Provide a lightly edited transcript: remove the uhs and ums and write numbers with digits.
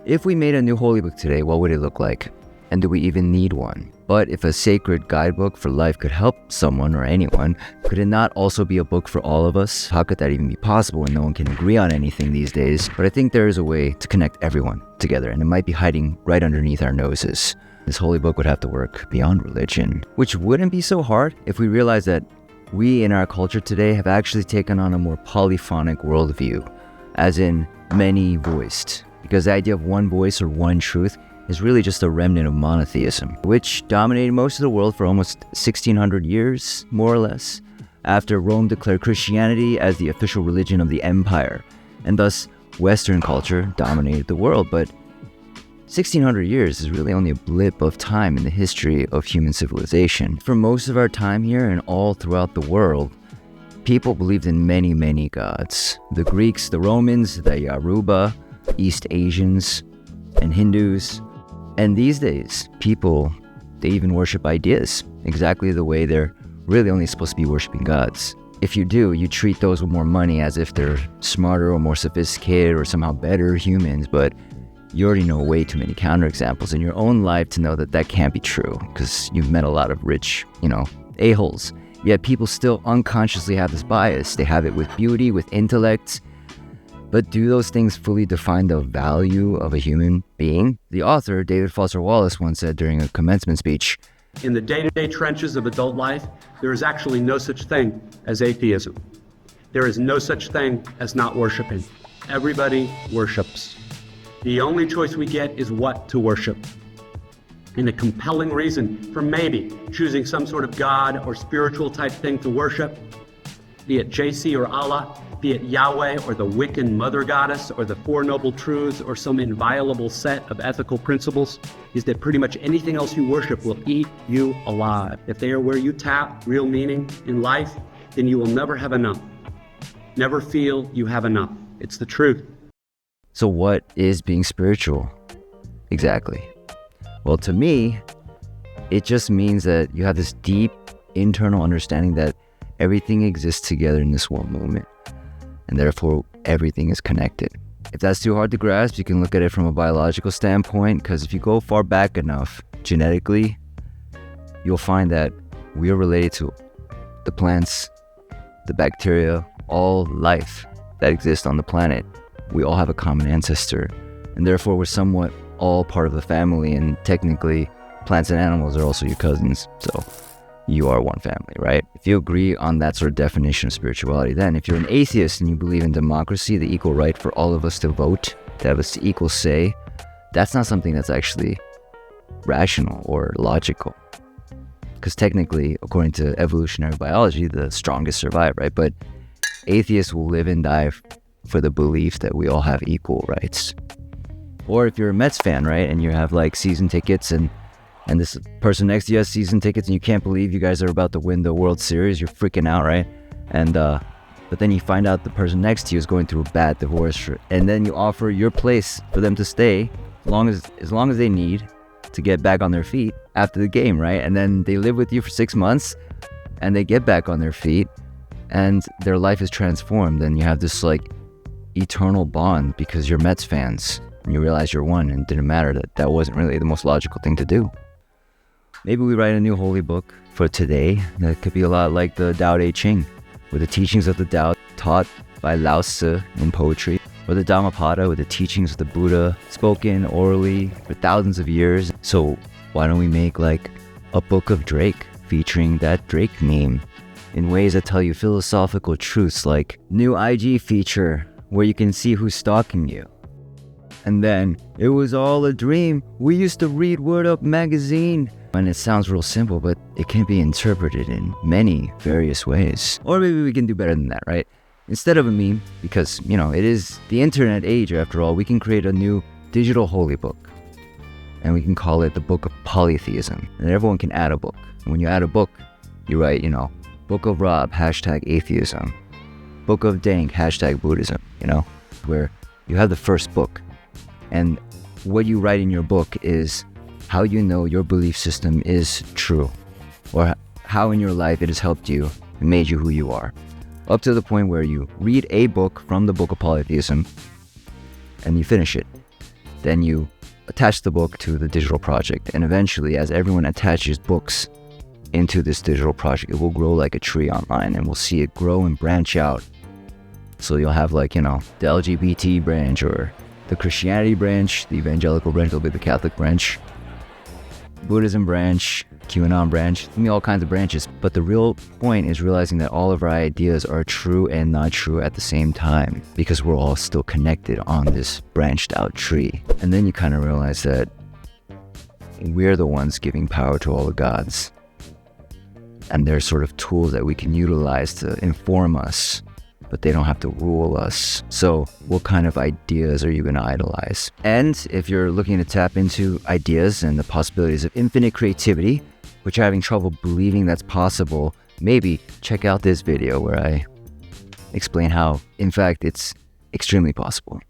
If we made a new holy book today, what would it look like? And do we even need one? But if a sacred guidebook for life could help someone or anyone, could it not also be a book for all of us? How could that even be possible when no one can agree on anything these days? But I think there is a way to connect everyone together, and it might be hiding right underneath our noses. This holy book would have to work beyond religion, which wouldn't be so hard if we realize that we in our culture today have actually taken on a more polyphonic worldview, as in many-voiced, because the idea of one voice or one truth is really just a remnant of monotheism, which dominated most of the world for almost 1600 years, more or less, after Rome declared Christianity as the official religion of the empire, and thus Western culture dominated the world. But 1600 years is really only a blip of time in the history of human civilization. For most of our time here and all throughout the world, people believed in many, many gods. The Greeks, the Romans, the Yoruba, East Asians, and Hindus. And these days, people, they even worship ideas, exactly the way they're really only supposed to be worshiping gods. If you do, you treat those with more money as if they're smarter or more sophisticated or somehow better humans, but you already know way too many counterexamples in your own life to know that that can't be true, because you've met a lot of rich, a-holes. Yet people still unconsciously have this bias. They have it with beauty, with intellect. But do those things fully define the value of a human being? The author, David Foster Wallace, once said during a commencement speech, "In the day-to-day trenches of adult life, there is actually no such thing as atheism. There is no such thing as not worshiping. Everybody worships. The only choice we get is what to worship. And a compelling reason for maybe choosing some sort of God or spiritual type thing to worship, be it JC or Allah, be it Yahweh or the Wiccan mother goddess or the Four Noble Truths or some inviolable set of ethical principles, is that pretty much anything else you worship will eat you alive. If they are where you tap real meaning in life, then you will never have enough. Never feel you have enough. It's the truth." So what is being spiritual? Exactly. Well, to me, it just means that you have this deep internal understanding that everything exists together in this one moment, and therefore everything is connected. If that's too hard to grasp, you can look at it from a biological standpoint, because if you go far back enough genetically, you'll find that we are related to the plants, the bacteria, all life that exists on the planet. We all have a common ancestor, and therefore we're somewhat all part of the family, and technically plants and animals are also your cousins, so you are one family, right? If you agree on that sort of definition of spirituality, then if you're an atheist and you believe in democracy, the equal right for all of us to vote, to have an equal say, that's not something that's actually rational or logical. Because technically, according to evolutionary biology, the strongest survive, right? But atheists will live and die for the belief that we all have equal rights. Or if you're a Mets fan, right, and you have like season tickets, and this person next to you has season tickets, and you can't believe you guys are about to win the World Series, you're freaking out, right? And but then you find out the person next to you is going through a bad divorce, and then you offer your place for them to stay as long as they need to get back on their feet after the game, right? And then they live with you for 6 months, and they get back on their feet, and their life is transformed, and you have this like eternal bond because you're Mets fans, and you realize you're one, and it didn't matter that wasn't really the most logical thing to do. Maybe we write a new holy book for today that could be a lot like the Tao Te Ching, with the teachings of the Tao taught by Lao Tzu in poetry, or the Dhammapada with the teachings of the Buddha spoken orally for thousands of years. So why don't we make like a book of Drake featuring that Drake meme in ways that tell you philosophical truths, like new IG feature where you can see who's stalking you. And then, it was all a dream. We used to read Word Up magazine. And it sounds real simple, but it can be interpreted in many various ways. Or maybe we can do better than that, right? Instead of a meme, because, it is the internet age after all, we can create a new digital holy book. And we can call it the Book of Polytheism. And everyone can add a book. And when you add a book, you write, Book of Rob, #atheism. Book of Dank, #Buddhism, where you have the first book. And what you write in your book is how you know your belief system is true, or how in your life it has helped you and made you who you are. Up to the point where you read a book from the Book of Polytheism and you finish it. Then you attach the book to the digital project. And eventually, as everyone attaches books into this digital project, it will grow like a tree online, and we'll see it grow and branch out. So you'll have like, the LGBT branch, or the Christianity branch, the evangelical branch, there'll be the Catholic branch, Buddhism branch, QAnon branch, all kinds of branches. But the real point is realizing that all of our ideas are true and not true at the same time, because we're all still connected on this branched out tree. And then you kind of realize that we're the ones giving power to all the gods. And they're sort of tools that we can utilize to inform us, but they don't have to rule us. So what kind of ideas are you going to idolize? And if you're looking to tap into ideas and the possibilities of infinite creativity, but you're having trouble believing that's possible, maybe check out this video where I explain how, in fact, it's extremely possible.